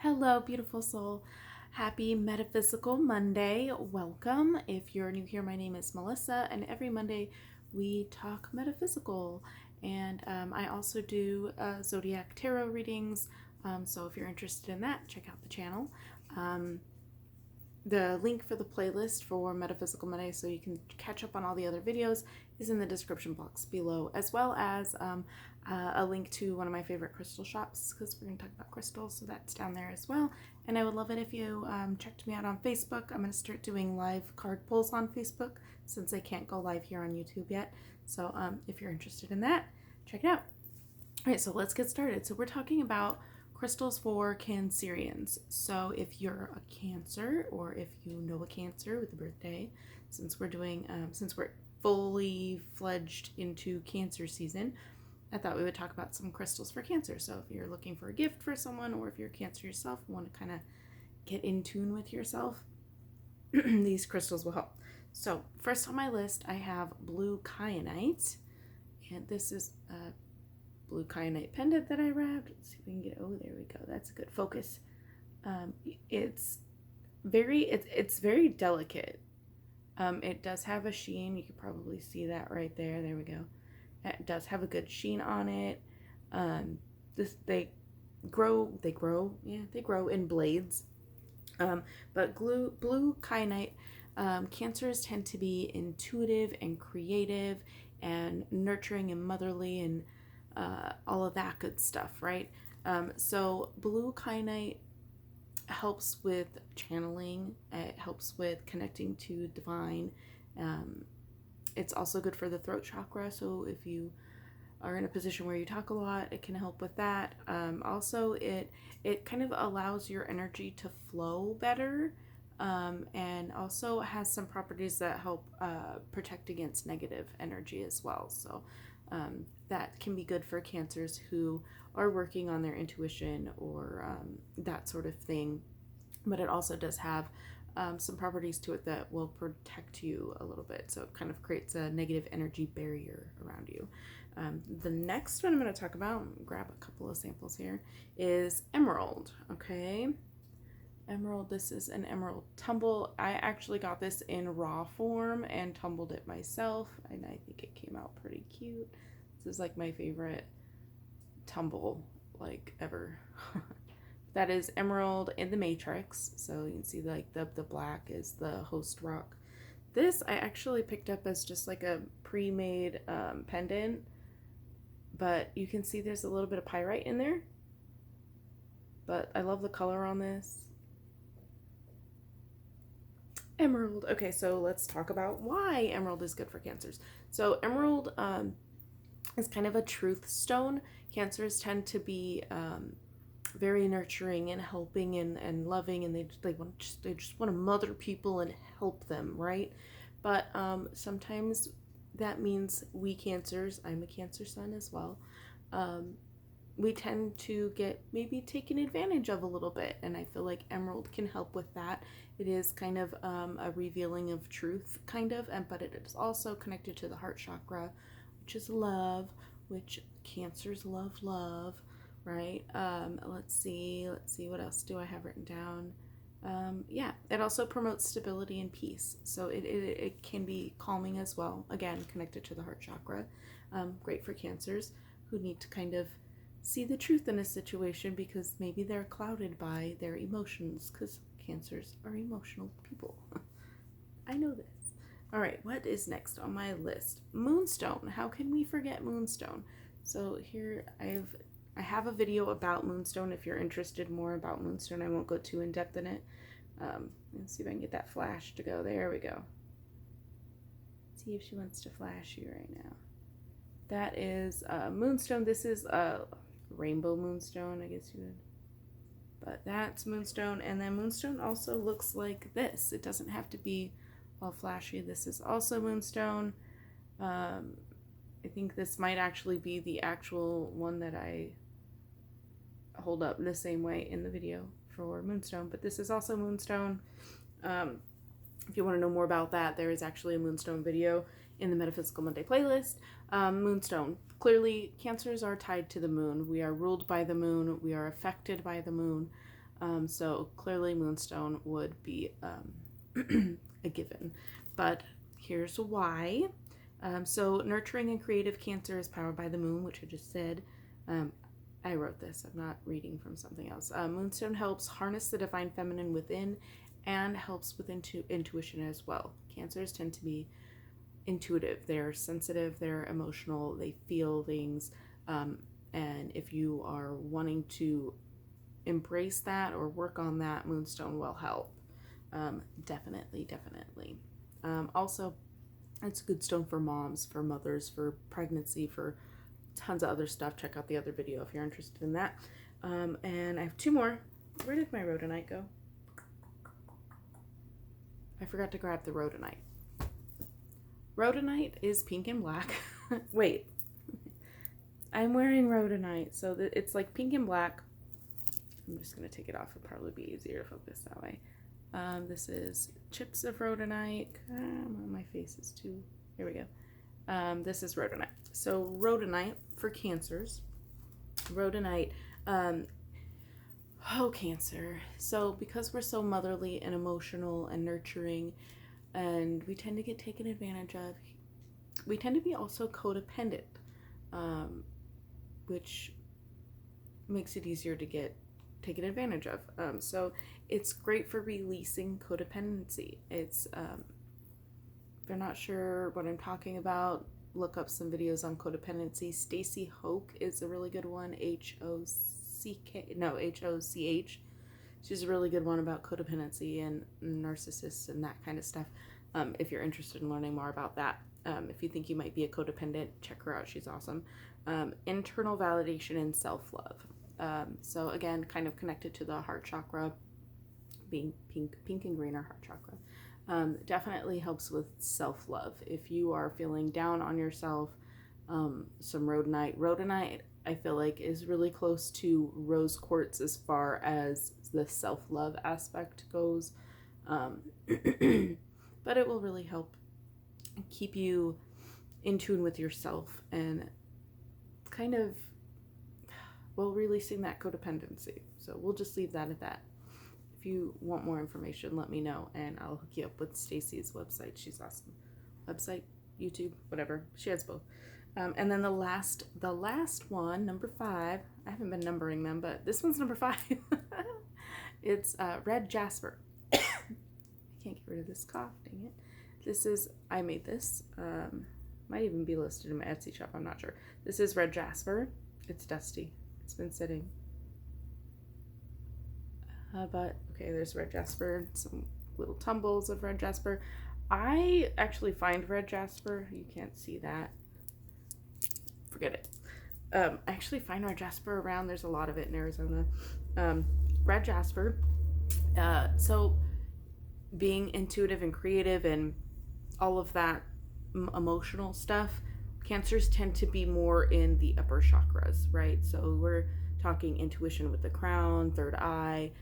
Hello, beautiful soul. Happy Metaphysical Monday. Welcome. If you're new here, my name is Melissa, and every Monday we talk metaphysical. And I also do Zodiac tarot readings. So if you're interested in that, check out the channel. The link for the playlist for Metaphysical Monday, so you can catch up on all the other videos, is in the description box below, as well as a link to one of my favorite crystal shops, because we're going to talk about crystals, so that's down there as well. And I would love it if you checked me out on Facebook. I'm going to start doing live card pulls on Facebook, since I can't go live here on YouTube yet. So if you're interested in that, check it out. All right, so let's get started. So we're talking about crystals for Cancerians. So if you're a Cancer, or if you know a Cancer with a birthday, since we're fully fledged into Cancer season, I thought we would talk about some crystals for Cancer. So if you're looking for a gift for someone, or if you're Cancer yourself, want to kind of get in tune with yourself, these crystals will help. So first on my list, I have blue Kyanite, and this is blue Kyanite pendant that I wrapped. Let's see if we can get, oh, there we go. That's a good focus. It's very delicate. It does have a sheen. You could probably see that right there. There we go. It does have a good sheen on it. They grow in blades. But blue Kyanite, Cancers tend to be intuitive and creative and nurturing and motherly and all of that good stuff, right? So blue Kyanite helps with channeling. It helps with connecting to divine. It's also good for the throat chakra. So if you are in a position where you talk a lot, it can help with that. Also, it kind of allows your energy to flow better. And also has some properties that help protect against negative energy as well. So that can be good for Cancers who are working on their intuition or that sort of thing. But it also does have some properties to it that will protect you a little bit. So it kind of creates a negative energy barrier around you. The next one I'm going to talk about, grab a couple of samples here, is emerald. Okay. Emerald, this is an emerald tumble. I actually got this in raw form and tumbled it myself, and I think it came out pretty cute. This is like my favorite tumble like ever. That is emerald in the matrix, so you can see like the black is the host rock. This I actually picked up as just like a pre-made pendant, but you can see there's a little bit of pyrite in there, but I love the color on this. Emerald. Okay, so let's talk about why emerald is good for Cancers. So emerald is kind of a truth stone. Cancers tend to be very nurturing and helping and loving, and they just want to mother people and help them, right? But sometimes that means we Cancers, I'm a Cancer sun as well, we tend to get maybe taken advantage of a little bit, and I feel like emerald can help with that. It is kind of a revealing of truth, kind of, but it is also connected to the heart chakra, which is love, which Cancers love, right? Let's see what else do I have written down. Yeah, it also promotes stability and peace, so it can be calming as well, again connected to the heart chakra. Great for Cancers who need to kind of see the truth in a situation because maybe they're clouded by their emotions, because Cancers are emotional people. I know this. All right, what is next on my list? Moonstone. How can we forget Moonstone? So here I have a video about Moonstone. If you're interested more about Moonstone, I won't go too in depth in it. Let's see if I can get that flash to go. There we go. See if she wants to flash you right now. That is Moonstone. This is rainbow Moonstone, I guess you would. But that's Moonstone, and then Moonstone also looks like this. It doesn't have to be all flashy. This is also Moonstone. I think this might actually be the actual one that I hold up the same way in the video for Moonstone, but this is also Moonstone. If you want to know more about that, there is actually a Moonstone video in the Metaphysical Monday playlist. Moonstone. Clearly, Cancers are tied to the moon. We are ruled by the moon. We are affected by the moon. So clearly Moonstone would be a given. But here's why. So nurturing and creative Cancer is powered by the moon, which I just said. I wrote this. I'm not reading from something else. Moonstone helps harness the divine feminine within and helps with intuition as well. Cancers tend to be intuitive. They're sensitive. They're emotional. They feel things. And if you are wanting to embrace that or work on that, Moonstone will help. Definitely. Also, it's a good stone for moms, for mothers, for pregnancy, for tons of other stuff. Check out the other video if you're interested in that. And I have 2 more. Where did my Rhodonite go? I forgot to grab the Rhodonite. Rhodonite is pink and black. Wait. I'm wearing Rhodonite, so it's like pink and black. I'm just going to take it off. It'll probably be easier to focus that way. This is chips of Rhodonite. My face is too... Here we go. This is Rhodonite. So Rhodonite for Cancers. Rhodonite, Cancer. So because we're so motherly and emotional and nurturing, and we tend to get taken advantage of, we tend to be also codependent, which makes it easier to get taken advantage of. So it's great for releasing codependency. It's if you're not sure what I'm talking about, look up some videos on codependency. Stacy Hoke is a really good one. Hoch. She's a really good one about codependency and narcissists and that kind of stuff. If you're interested in learning more about that, if you think you might be a codependent, check her out. She's awesome. Internal validation and self-love. So again, kind of connected to the heart chakra, being pink and green are heart chakra. Definitely helps with self-love. If you are feeling down on yourself, some Rhodonite. Rhodonite, I feel like, is really close to rose quartz as far as the self-love aspect goes. But it will really help keep you in tune with yourself and kind of, well, releasing that codependency. So we'll just leave that at that. If you want more information, let me know, and I'll hook you up with Stacy's website. She's awesome. Website, YouTube, whatever. She has both. And then the last one, number 5. I haven't been numbering them, but this one's number 5. It's red Jasper. I can't get rid of this cough. Dang it. I made this. Might even be listed in my Etsy shop. I'm not sure. This is red Jasper. It's dusty. It's been sitting. But okay, there's red Jasper, some little tumbles of red Jasper. I actually find red Jasper. You can't see that. Forget it. I actually find red Jasper around. There's a lot of it in Arizona. Red Jasper. So being intuitive and creative and all of that emotional stuff, Cancers tend to be more in the upper chakras, right? So we're talking intuition with the crown, third eye,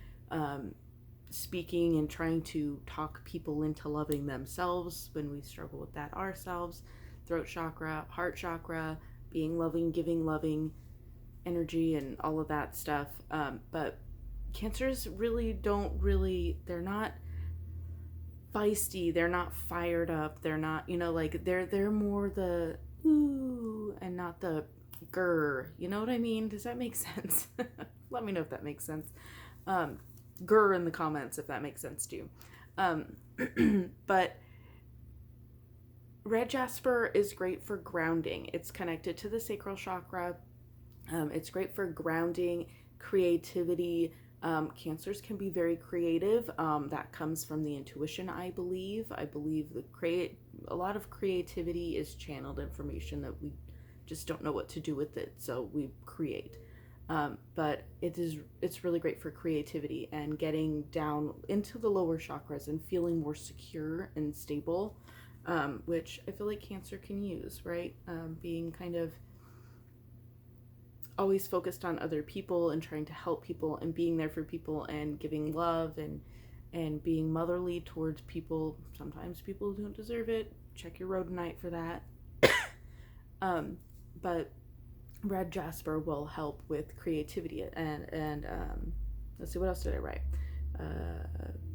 speaking and trying to talk people into loving themselves when we struggle with that ourselves, throat chakra, heart chakra, being loving, giving loving energy and all of that stuff. But Cancers they're not feisty, they're not fired up, they're not, they're more the ooh and not the grr. You know what I mean? Does that make sense? Let me know if that makes sense. Grr in the comments if that makes sense to you. But red Jasper is great for grounding. It's connected to the sacral chakra. It's great for grounding, creativity. Cancers can be very creative. That comes from the intuition, I believe. I believe a lot of creativity is channeled information that we just don't know what to do with it, so we create. But it's really great for creativity and getting down into the lower chakras and feeling more secure and stable, which I feel like Cancer can use, right? Being kind of always focused on other people and trying to help people and being there for people and giving love and being motherly towards people. Sometimes people don't deserve it. Check your Rhodonite for that. But red Jasper will help with creativity and let's see, what else did I write?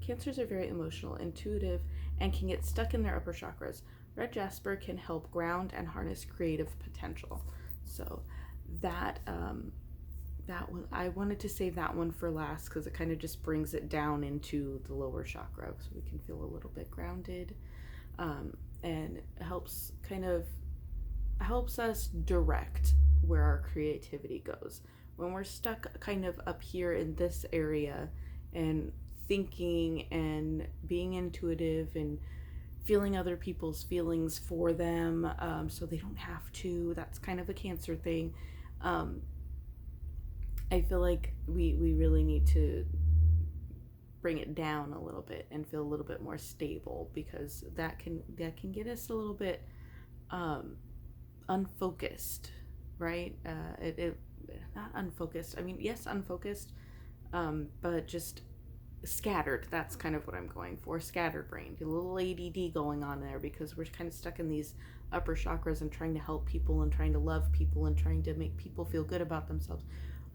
Cancers are very emotional, intuitive, and can get stuck in their upper chakras. Red Jasper can help ground and harness creative potential. So that that one, I wanted to save that one for last because it kind of just brings it down into the lower chakra so we can feel a little bit grounded, and helps us direct where our creativity goes. When we're stuck kind of up here in this area and thinking and being intuitive and feeling other people's feelings for them, so they don't have to, that's kind of a Cancer thing. I feel like we really need to bring it down a little bit and feel a little bit more stable, because that can get us a little bit unfocused, right? It not unfocused. I mean, yes, unfocused, but just scattered. That's kind of what I'm going for. Scattered brain, a little ADD going on there, because we're kind of stuck in these upper chakras and trying to help people and trying to love people and trying to make people feel good about themselves.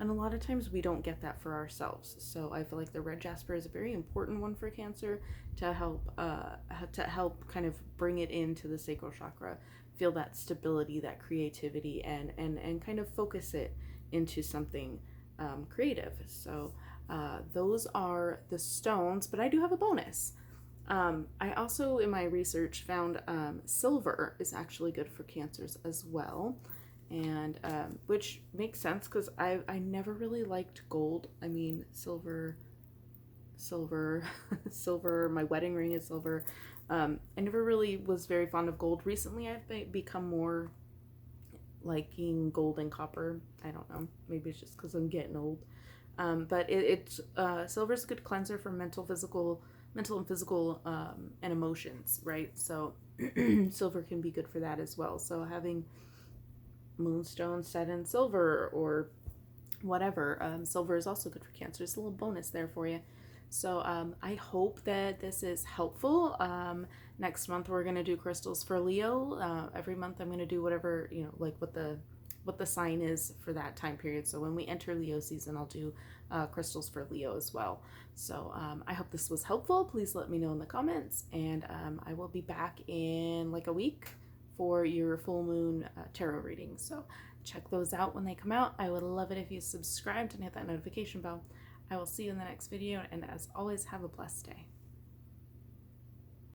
And a lot of times we don't get that for ourselves. So I feel like the red jasper is a very important one for Cancer to help kind of bring it into the sacral chakra, feel that stability, that creativity, and kind of focus it into something creative. So those are the stones, but I do have a bonus. I also, in my research, found silver is actually good for Cancers as well, and which makes sense because I never really liked gold. I mean, silver, silver. My wedding ring is silver. I never really was very fond of gold. Recently, I've become more liking gold and copper. I don't know. Maybe it's just because I'm getting old. But silver is a good cleanser for mental and physical, and emotions, right? So silver can be good for that as well. So having Moonstone set in silver or whatever, silver is also good for Cancer. It's a little bonus there for you. So I hope that this is helpful. Next month we're going to do crystals for Leo. Every month I'm going to do whatever, like what the sign is for that time period. So when we enter Leo season, I'll do crystals for Leo as well. So I hope this was helpful. Please let me know in the comments, and I will be back in like a week for your full moon tarot reading. So check those out when they come out. I would love it if you subscribed and hit that notification bell. I will see you in the next video, and as always, have a blessed day.